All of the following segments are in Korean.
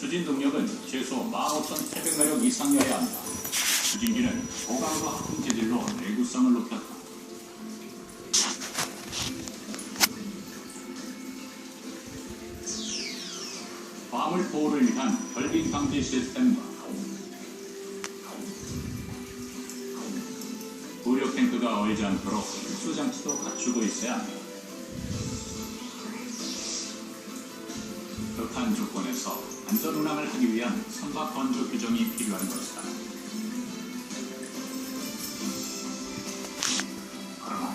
추진 동력은 최소 15,800마력 이상이어야 한다. 추진기는 고강도 합금 재질로 내구성을 높였다. 화물 보호를 위한 결빙 방지 시스템과 부력 탱크가 얼지 않도록 특수 장치도 갖추고 있어야 한다. 극한 조건에서 안전 운항을 하기 위한 선박 건조 규정이 필요한 것이다. 그러나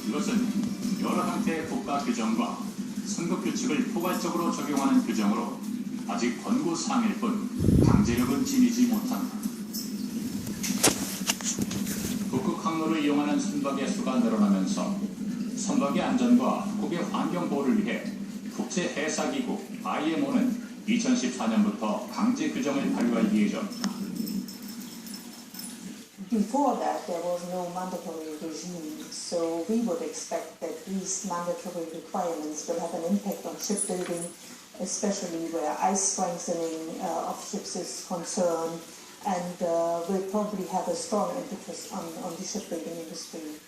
이것은 여러 형태의 국가 규정과 승급 규칙을 포괄적으로 적용하는 규정으로 아직 권고사항일 뿐 강제력은 지니지 못한다. 북극 항로를 이용하는 선박의 수가 늘어나면서 선박의 안전과 국의 환경 보호를 위해 국제 해사기구 IMO는 2014년부터 강제 규정을 발효할 예정이다. Before that, there was no mandatory regime, so we would expect that these mandatory requirements will have an impact on shipbuilding, especially where ice strengthening of ships is concerned, and will probably have a strong impetus on the shipbuilding industry.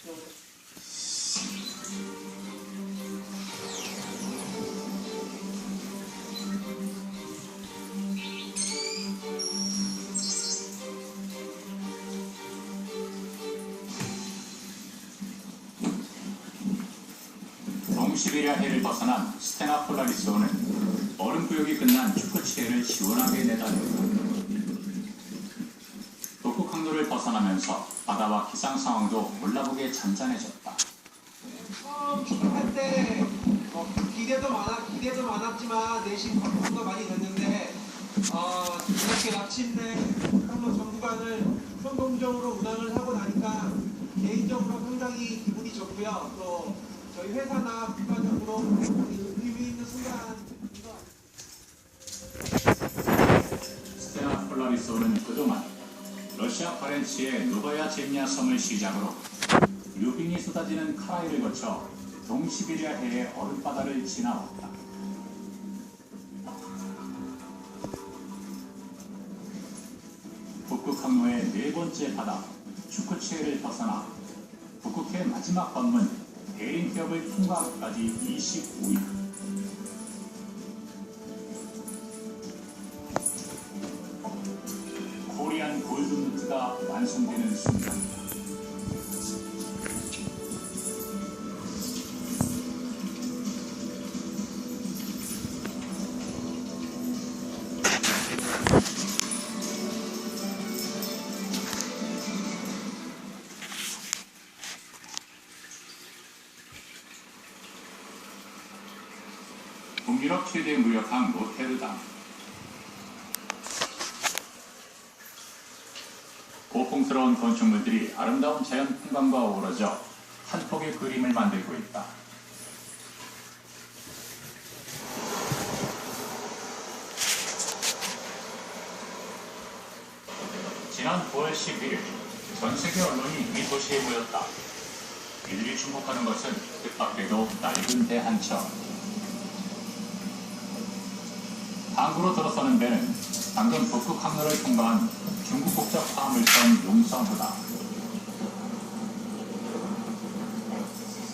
동시베리아 해를 벗어난 스테나 폴라리스호는 얼음 구역이 끝난 축구치해를 시원하게 내다녔다. 북극 항로를 벗어나면서 바다와 기상 상황도 몰라보게 잔잔해졌다. 한때 기대도 많았지만 내심 걱정도 많이 됐는데 이렇게 마침내 항로 전 구간을 성공적으로 운항을 하고 나니까 개인적으로 상당히 기분이 좋고요. 또 저희 회사나 국가적으로 의미 있는 순간인 것 같습니다. 스테나 폴라리스호는 그동안 러시아 파렌치의 노바야 젬냐 섬을 시작으로 유빙이 쏟아지는 카라이를 거쳐 동시베리아 해의 얼음바다를 지나왔다. 북극 항로의 네 번째 바다 축구치해를 벗어나 북극해 마지막 관문 베링 해협을 통과하기까지 25일. 코리안 골든루트가 완성되는 순간. 북유럽 최대 무역항 로테르담. 고풍스러운 건축물들이 아름다운 자연 풍광과 어우러져 한 폭의 그림을 만들고 있다. 지난 9월 11일 전 세계 언론이 이 도시에 모였다. 이들이 주목하는 것은 뜻밖에도 낡은 대한처. 항구로 들어서는 배는 방금 북극 항로를 통과한 중국 국적 화물선 용성호다.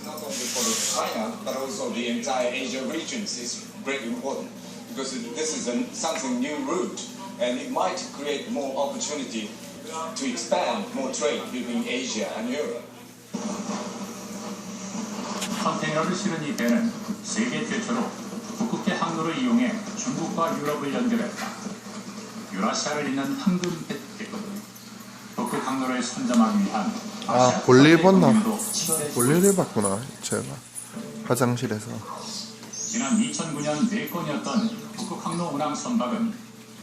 Not only for China, but also the entire Asia region is very important because this is something new route, and it might create more opportunity to expand more trade between Asia and Europe. 컨테이너를 실은 이 배는 세계 최초로 북극해 항로를 이용해 중국과 유럽을 연결했다. 유라시아를 잇는 황금 뱃길. 북극 항로를 선점하기 위한 볼일 봤나? 볼일을 봤구나 제가 화장실에서. 지난 2009년 4건이었던 북극 항로 운항 선박은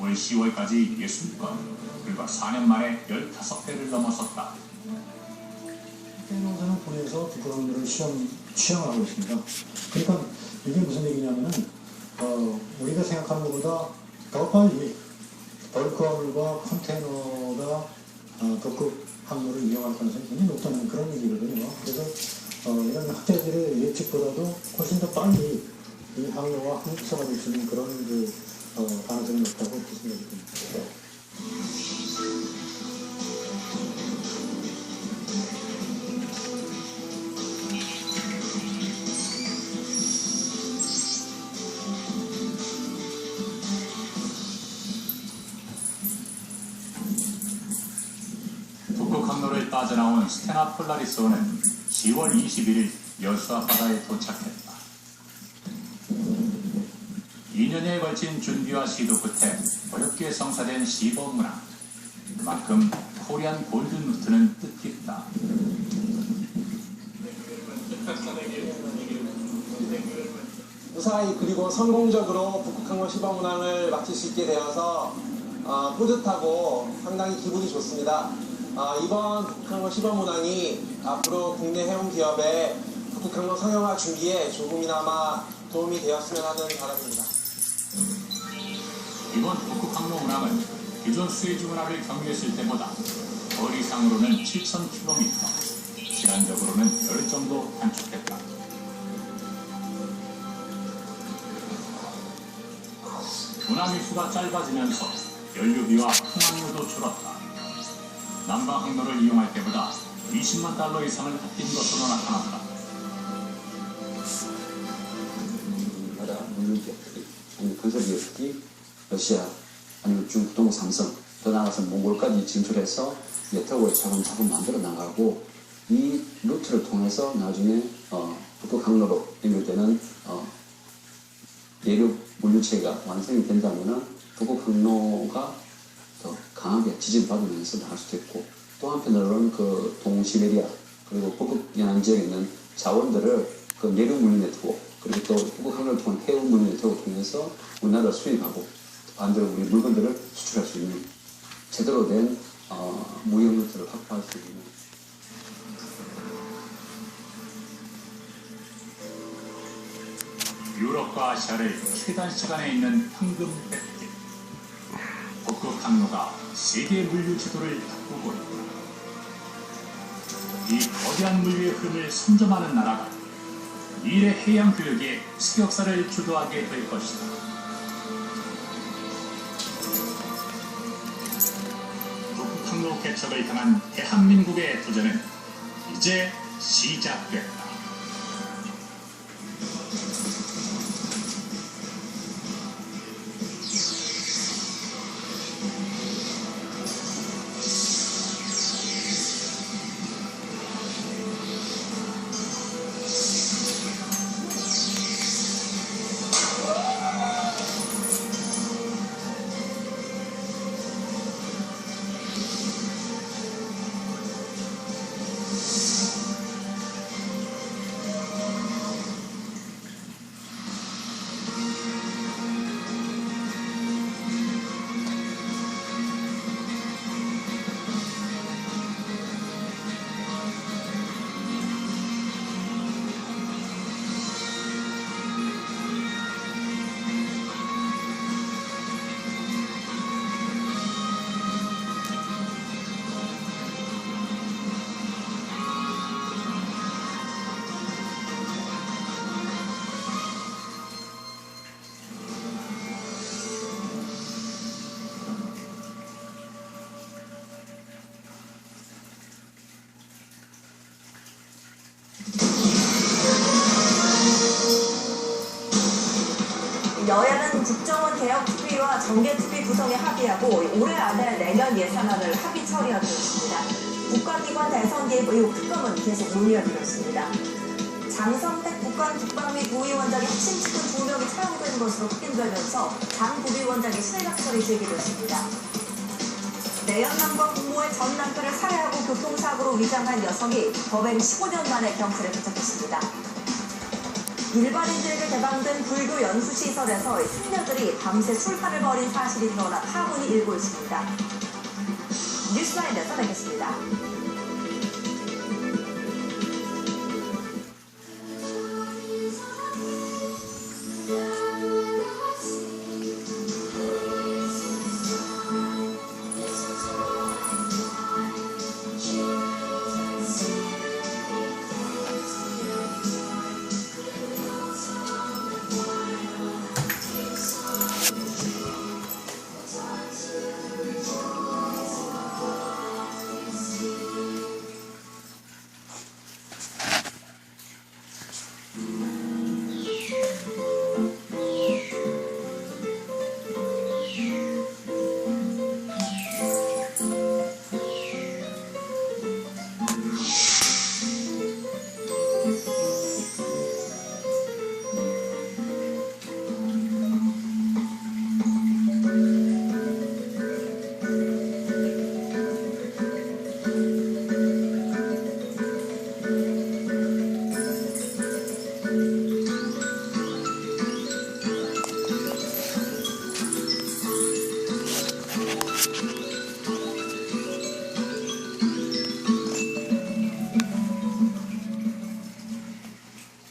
올 10월까지 60건, 불과 4년 만에 15배를 넘어섰다. 해경선을 보내서 북극 항로를 시험하고 있습니다. 그러니까 이게 무슨 얘기냐면은 우리가 생각하는 것보다 더 빨리 벌크화물과 컨테이너가 북극 항로를 이용할 가능성이 굉장히 높다는 그런 얘기거든요. 그래서 이런 학자들의 예측보다도 훨씬 더 빨리 이 항로와 한국사가 될 수 있는 그런 가능성이 높다고 그렇게 생각이 듭니다. 북극 항로를 빠져나온 스테나 폴라리스호는 10월 21일 여수 앞바다에 도착했다. 2년여에 걸친 준비와 시도 끝에 어렵게 성사된 시범 문항. 그만큼 코리안 골든 루트는 뜻깊다. 무사히 그리고 성공적으로 북극항로 시범운항을 마칠 수 있게 되어서 뿌듯하고 상당히 기분이 좋습니다. 이번 북극항로 시범운항이 앞으로 국내 해운 기업의 북극항로 상용화 준비에 조금이나마 도움이 되었으면 하는 바람입니다. 이번 북극항로 운항은 기존 수에즈 운항을 경유했을 때보다 거리상으로는 7,000km, 시간적으로는 열 정도 단축됐다. 운항 일수가 짧아지면서 연료비와 통항료도 줄었다. 남방 항로를 이용할 때보다 20만 달러 이상을 아낀 것으로 나타났다. 나라 물류기업들이 아니면 건설기업들이 러시아 아니면 중동 삼성 더 나아가서 몽골까지 진출해서 네트워크를 차근차근 만들어 나가고 이 루트를 통해서 나중에 북극항로로 연결되는 내륙 물류체가 완성이 된다면 북극항로가 더 강하게 지진받으면서 나갈 수도 있고 또 한편으로는 그 동시베리아 그리고 북극 연안 지역에 있는 자원들을 그 내륙 물류 네트워크 그리고 또 북극항로를 통한 해운 물류 네트워크를 통해서 우리나라를 수입하고 반대로 우리 물건들을 수출할 수 있는 제대로 된 무역 루트를 확보할 수 있는 유럽과 아시아를 최단 시간에 잇는 황금 백길. 북극항로가 세계 물류 지도를 바꾸고 있다. 이 거대한 물류의 흐름을 선점하는 나라가 미래 해양 교역의 흑역사를 주도하게 될 것이다. 북극항로 개척을 향한 대한민국의 도전은 이제 시작됐다. 여야는 국정원 개혁 특위와 정계 특위 구성에 합의하고 올해 안에 내년 예산안을 합의 처리하기로 했습니다. 국가기관 대선 개입 의혹 특검은 계속 논의하기로 했습니다. 장성택 북한 국방위 부위원장의 핵심 측근 2명이 차용된 것으로 확인되면서 장 부위원장이 실력설이 제기됐습니다. 내연남과 부모의 전 남편을 살해하고 교통사고로 위장한 여성이 법행 15년 만에 경찰에 도착했습니다. 일반인들에게 개방된 불교 연수시설에서 승려들이 밤새 술판을 벌인 사실이 드러나 파문이 일고 있습니다. 뉴스라인에서 뵙겠습니다.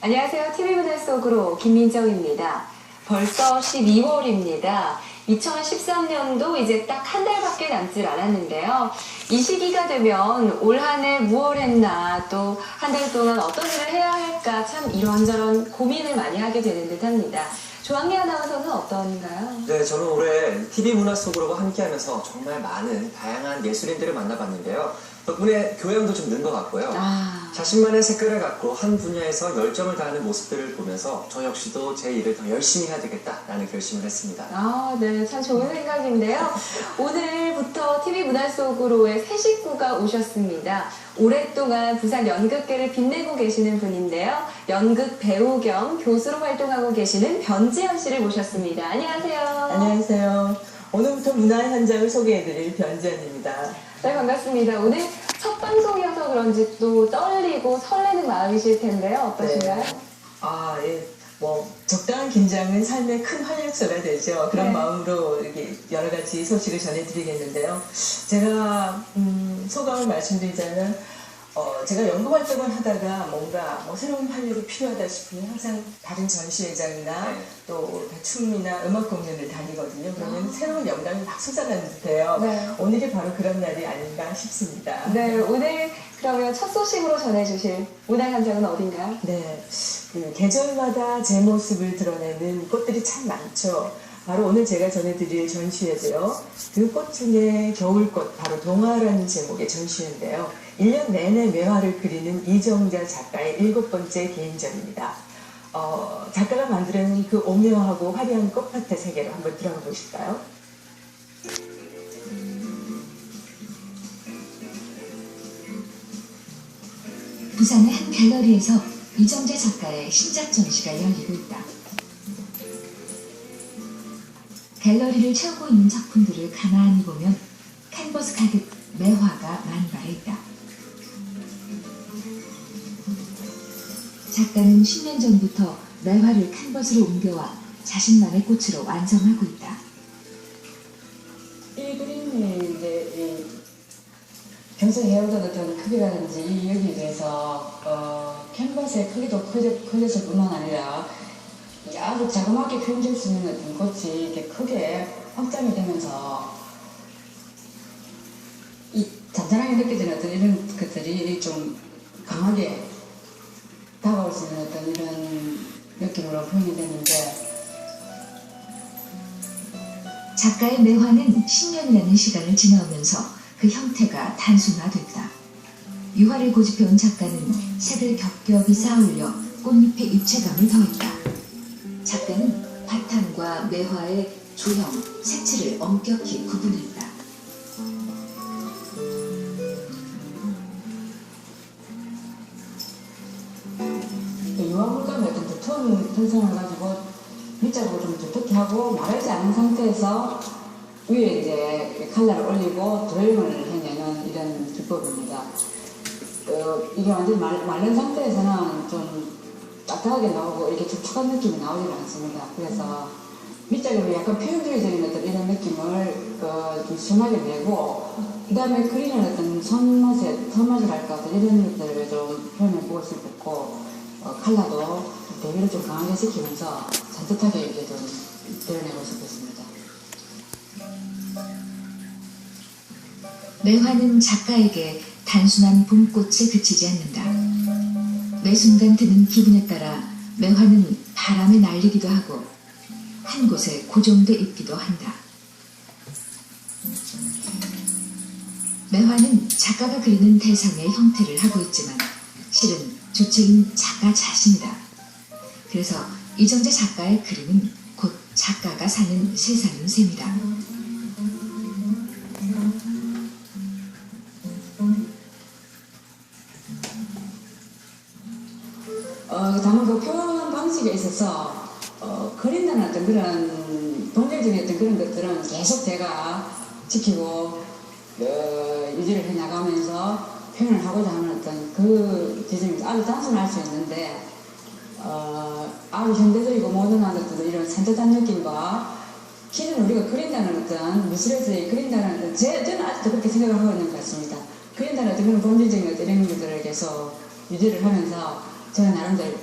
안녕하세요. TV문화 속으로 김민정입니다. 벌써 12월입니다. 2013년도 이제 딱 한 달밖에 남질 않았는데요. 이 시기가 되면 올 한 해 무얼 했나, 또 한 달 동안 어떤 일을 해야 할까, 참 이런저런 고민을 많이 하게 되는 듯 합니다. 조항래 아나운서는 어떤가요? 네, 저는 올해 TV 문화 속으로 함께하면서 정말 많은 다양한 예술인들을 만나봤는데요. 덕분에 교양도 좀 는 것 같고요. 자신만의 색깔을 갖고 한 분야에서 열정을 다하는 모습들을 보면서 저 역시도 제 일을 더 열심히 해야 되겠다라는 결심을 했습니다. 네, 참 좋은 생각인데요. 오늘부터 TV 문화 속으로의 새 식구가 오셨습니다. 오랫동안 부산 연극계를 빛내고 계시는 분인데요. 연극 배우 겸 교수로 활동하고 계시는 변지연 씨를 모셨습니다. 안녕하세요. 안녕하세요. 오늘부터 문화의 현장을 소개해드릴 변지연입니다. 네, 반갑습니다. 오늘 첫 방송이어서 그런지 또 떨리고 설레는 마음이실 텐데요. 어떠신가요? 예. 적당한 긴장은 삶의 큰 활력소가 되죠. 그런 네. 마음으로 이렇게 여러 가지 소식을 전해드리겠는데요. 제가 소감을 말씀드리자면 제가 연구 활동을 하다가 뭔가 새로운 활력이 필요하다 싶으면 항상 다른 전시회장이나 또 춤이나 음악 공연을 다니거든요. 그러면 새로운 영감이 막 솟아나는 듯해요. 네. 오늘이 바로 그런 날이 아닌가 싶습니다. 네, 오늘 그러면 첫 소식으로 전해주실 문화 현장은 어딘가요? 네, 계절마다 제 모습을 드러내는 꽃들이 참 많죠. 바로 오늘 제가 전해드릴 전시회도요. 그 꽃 중에 겨울꽃, 바로 동화라는 제목의 전시회인데요. 1년 내내 매화를 그리는 이정자 작가의 7번째 개인전입니다. 작가가 만들어낸 그 오묘하고 화려한 꽃밭의 세계로 한번 들어가 보실까요? 부산의 한 갤러리에서 이정재 작가의 신작 전시가 열리고 있다. 갤러리를 채우고 있는 작품들을 가만히 보면 캔버스 가득 매화가 만발해 있다. 작가는 10년 전부터 매화를 캔버스로 옮겨와 자신만의 꽃으로 완성하고 있다. 이 그림이 이제 평소에 해오던 어떤 크기라든지 이 여기에 대해서 캔버스의 크기도 커져서 뿐만 아니라 아주 자그맣게 표현될 수 있는 어떤 꽃이 이렇게 크게 확장이 되면서 이 잔잔하게 느껴지는 어떤 이런 것들이 좀 강하게 다가올 수 있는 어떤 이런 느낌으로 표현이 되는데 작가의 매화는 10년이라는 시간을 지나오면서 그 형태가 단순화됐다. 유화를 고집해온 작가는 색을 겹겹이 쌓아올려 꽃잎의 입체감을 더했다. 작가는 바탕과 매화의 조형, 색칠을 엄격히 구분했다. 유화물감의 어떤 두터운 편성을 가지고 밑작으로 좀 두텁게 하고 마르지 않은 상태에서 위에 이제 칼라를 올리고 드레이먼을 해내는 이런 기법입니다. 이게 완전히 마른 상태에서는 좀 따뜻하게 나오고 이렇게 축축한 느낌이 나오지 않습니다. 그래서 밑작으로 약간 표현주의적인 어떤 이런 느낌을 좀 시원하게 내고 그 다음에 그리는 어떤 손맛이랄까 어떤 이런 것들을 좀 표현해 보고 싶었고 칼라도 대비를 좀 강하게 시키면서 산뜻하게 이렇게 좀 드러내고 싶었습니다. 매화는 작가에게 단순한 봄꽃에 그치지 않는다. 매 순간 드는 기분에 따라 매화는 바람에 날리기도 하고 한 곳에 고정돼 있기도 한다. 매화는 작가가 그리는 대상의 형태를 하고 있지만 실은 주체인 작가 자신이다. 그래서 이정재 작가의 그림은 곧 작가가 사는 세상인 셈이다. 다만 그 표현 방식에 있어서 그린다는 어떤 그런 동질적인 어떤 그런 것들은 계속 제가 지키고 유지를 해나가면서 표현을 하고자 하는 어떤 그 지점이 아주 단순할 수 있는데 아주 현대적이고 모던한 어떤 이런 산뜻한 느낌과 기존 우리가 그린다는 어떤 미술에서 그린다는 어떤 저는 아직도 그렇게 생각을 하고 있는 것 같습니다. 그린다는 어떤 그런 본질적인 어떤 이런 것들을 계속 유지를 하면서 제가 나름대로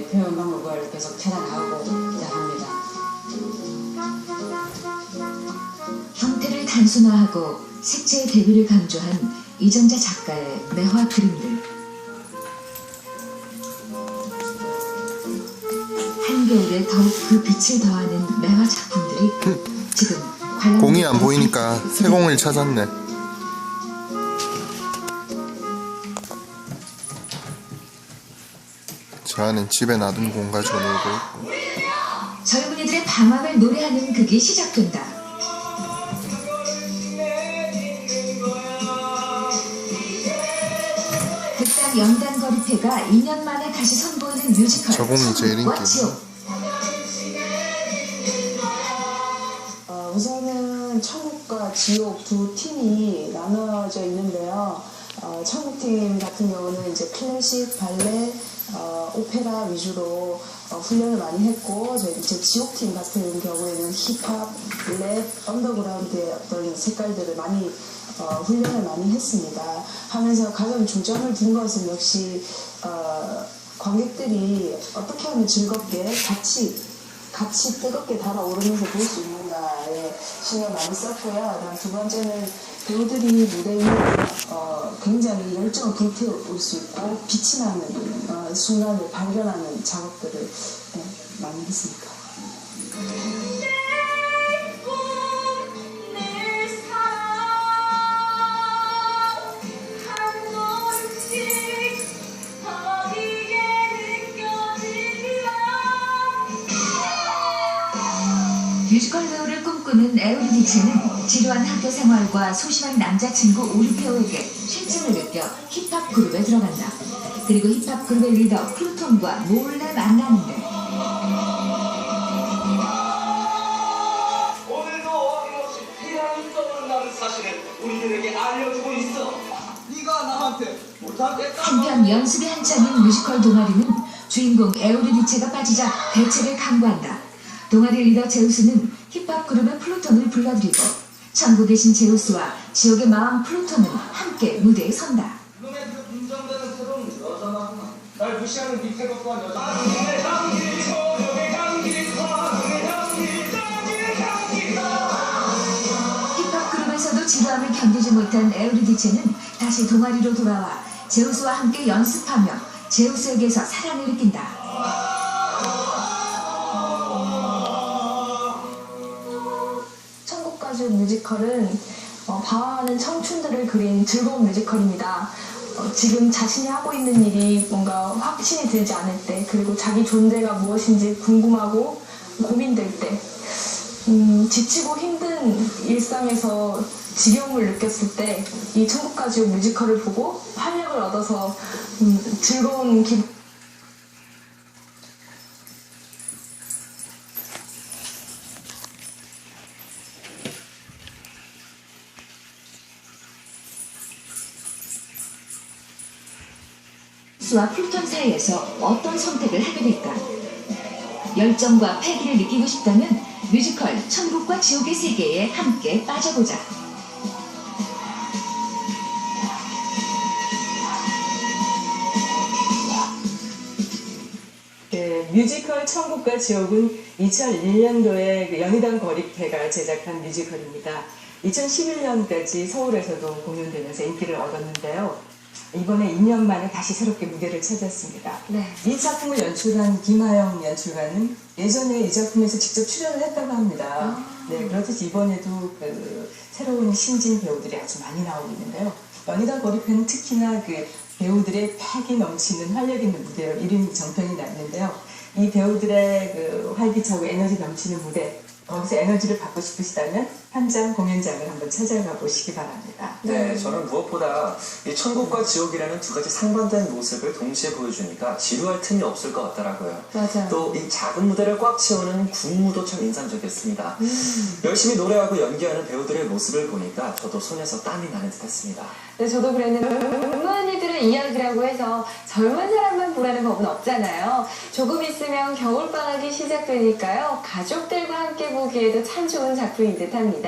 표현 방법을 계속 찾아나가고자 합니다. 형태를 단순화하고 색채의 대비를 강조한 이정자 작가의 매화 그림들. 한겨울에 더욱 그 빛을 더하는 매화 작품들이 지금 공이 안 보이니까 새 공을 찾았네. 저 안엔 집에 놔둔 공 가지고 놀고 있고. 젊은이들의 방황을 노래하는 극이 시작된다. 극단 연단거리패가 2년 만에 다시 선보이는 뮤지컬 저 공이 제일 천국과 인기. 지옥. 우선은 천국과 지옥 두 팀이 나눠져 있는데요. 천국팀 같은 경우는 이제 클래식, 발레, 오페라 위주로 훈련을 많이 했고, 이제 지옥팀 같은 경우에는 힙합, 랩, 언더그라운드의 어떤 색깔들을 많이 훈련을 많이 했습니다. 하면서 가장 중점을 둔 것은 역시 관객들이 어떻게 하면 즐겁게 같이 뜨겁게 달아오르면서 볼 수 있는가에 신경 많이 썼고요. 그다음 두 번째는 배우들이 무대 위에 굉장히 열정을 불태울 수 있고 빛이 나는 순간을 발견하는 작업들을 많이 했습니다. 뮤지컬 배우를 꿈꾸는 에우리디체는 지루한 학교 생활과 소심한 남자친구 오르페오에게 실증을 느껴 힙합 그룹에 들어간다. 그리고 힙합 그룹의 리더 플루톤과 몰래 만나는데 오늘도 어김없이 피라미 떠오른다는 사실을 우리들에게 알려주고 있어. 네가 나한테 못하겠다. 한편 연습이 한창인 뮤지컬 동아리는 주인공 에우리디체가 빠지자 대책을 강구한다. 동아리 리더 제우스는 힙합 그룹의 플루톤을 불러들이고 천국에 계신 제우스와 지옥의 마왕 플루톤은 함께 무대에 선다. 눈에 그 분정되는 새로운 여자나 날 무시하는 밑에 것과 여자. 힙합 그룹에서도 지루함을 견디지 못한 에우리디체는 다시 동아리로 돌아와 제우스와 함께 연습하며 제우스에게서 사랑을 느낀다. 천국가족 뮤지컬은 방황하는 청춘들을 그린 즐거운 뮤지컬입니다. 지금 자신이 하고 있는 일이 뭔가 확신이 들지 않을 때, 그리고 자기 존재가 무엇인지 궁금하고 고민될 때, 지치고 힘든 일상에서 지겨움을 느꼈을 때 이 천국가족 뮤지컬을 보고 활력을 얻어서 즐거운 기분. 제우스와 플루톤 사이에서 어떤 선택을 하게 될까? 열정과 패기를 느끼고 싶다면 뮤지컬 천국과 지옥의 세계에 함께 빠져보자. 뮤지컬 천국과 지옥은 2001년도에 연희당 거리패가 제작한 뮤지컬입니다. 2011년까지 서울에서도 공연되면서 인기를 얻었는데요. 이번에 2년 만에 다시 새롭게 무대를 찾았습니다. 네. 이 작품을 연출한 김하영 연출가는 예전에 이 작품에서 직접 출연을 했다고 합니다. 네, 그렇듯이 이번에도 새로운 신진 배우들이 아주 많이 나오고 있는데요. 연희당 거리패는 특히나 배우들의 패기 넘치는 활력 있는 무대로 이름이 정평이 났는데요. 이 배우들의 활기차고 에너지 넘치는 무대, 거기서 에너지를 받고 싶으시다면 현장 공연장을 한번 찾아가 보시기 바랍니다. 네, 저는 무엇보다 이 천국과 지옥이라는 두 가지 상반된 모습을 동시에 보여주니까 지루할 틈이 없을 것 같더라고요. 맞아요. 또 이 작은 무대를 꽉 채우는 군무도 참 인상적이었습니다. 열심히 노래하고 연기하는 배우들의 모습을 보니까 저도 손에서 땀이 나는 듯 했습니다. 네, 저도 그랬는데 젊은이들의 이야기라고 해서 젊은 사람만 보라는 법은 없잖아요. 조금 있으면 겨울방학이 시작되니까요. 가족들과 함께 보기에도 참 좋은 작품인 듯합니다.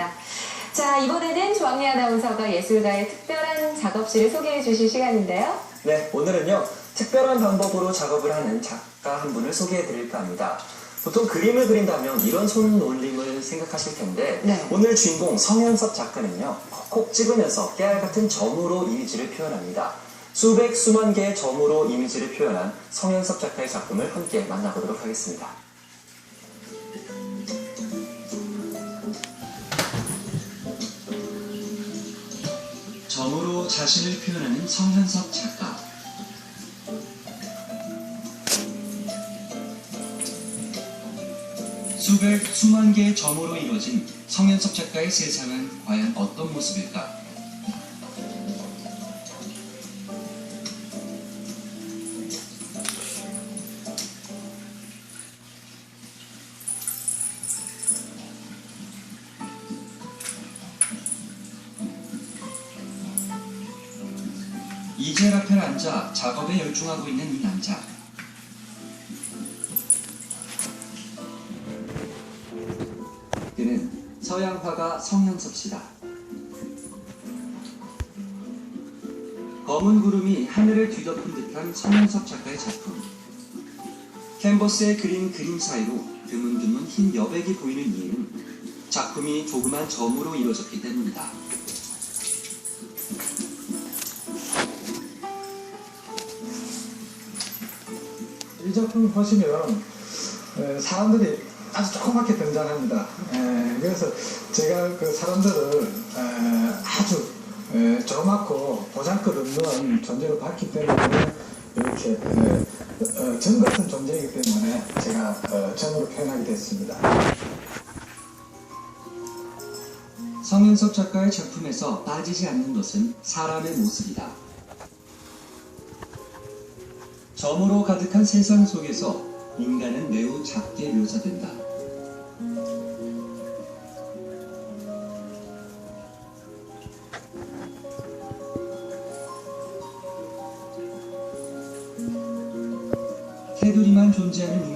자, 이번에는 조항리 아나운서가 예술가의 특별한 작업실을 소개해 주실 시간인데요. 네, 오늘은요 특별한 방법으로 작업을 하는 작가 한 분을 소개해 드릴까 합니다. 보통 그림을 그린다면 이런 손 올림을 생각하실 텐데 네. 오늘 주인공 성현섭 작가는요. 콕콕 찍으면서 깨알 같은 점으로 이미지를 표현합니다. 수백 수만 개의 점으로 이미지를 표현한 성현섭 작가의 작품을 함께 만나보도록 하겠습니다. 점으로 자신을 표현하는 성현섭 작가. 수백 수만 개의 점으로 이루어진 성현섭 작가의 세상은 과연 어떤 모습일까? 이젤 앞에 앉아 작업에 열중하고 있는 이 남자. 그는 서양 화가 성현섭 씨다. 검은 구름이 하늘을 뒤덮은 듯한 성현섭 작가의 작품. 캔버스에 그린 그림 사이로 드문드문 흰 여백이 보이는 이유는 작품이 조그만 점으로 이루어졌기 때문이다. 이 작품 보시면 사람들이 아주 조그맣게 등장합니다. 그래서 제가 그 사람들을 아주 조그맣고 보잘것없는 존재로 봤기 때문에 이렇게 점 같은 존재이기 때문에 제가 점으로 표현하게 됐습니다. 성현섭 작가의 작품에서 빠지지 않는 것은 사람의 모습이다. 점으로 가득한 세상 속에서 인간은 매우 작게 묘사된다. 테두리만 존재하는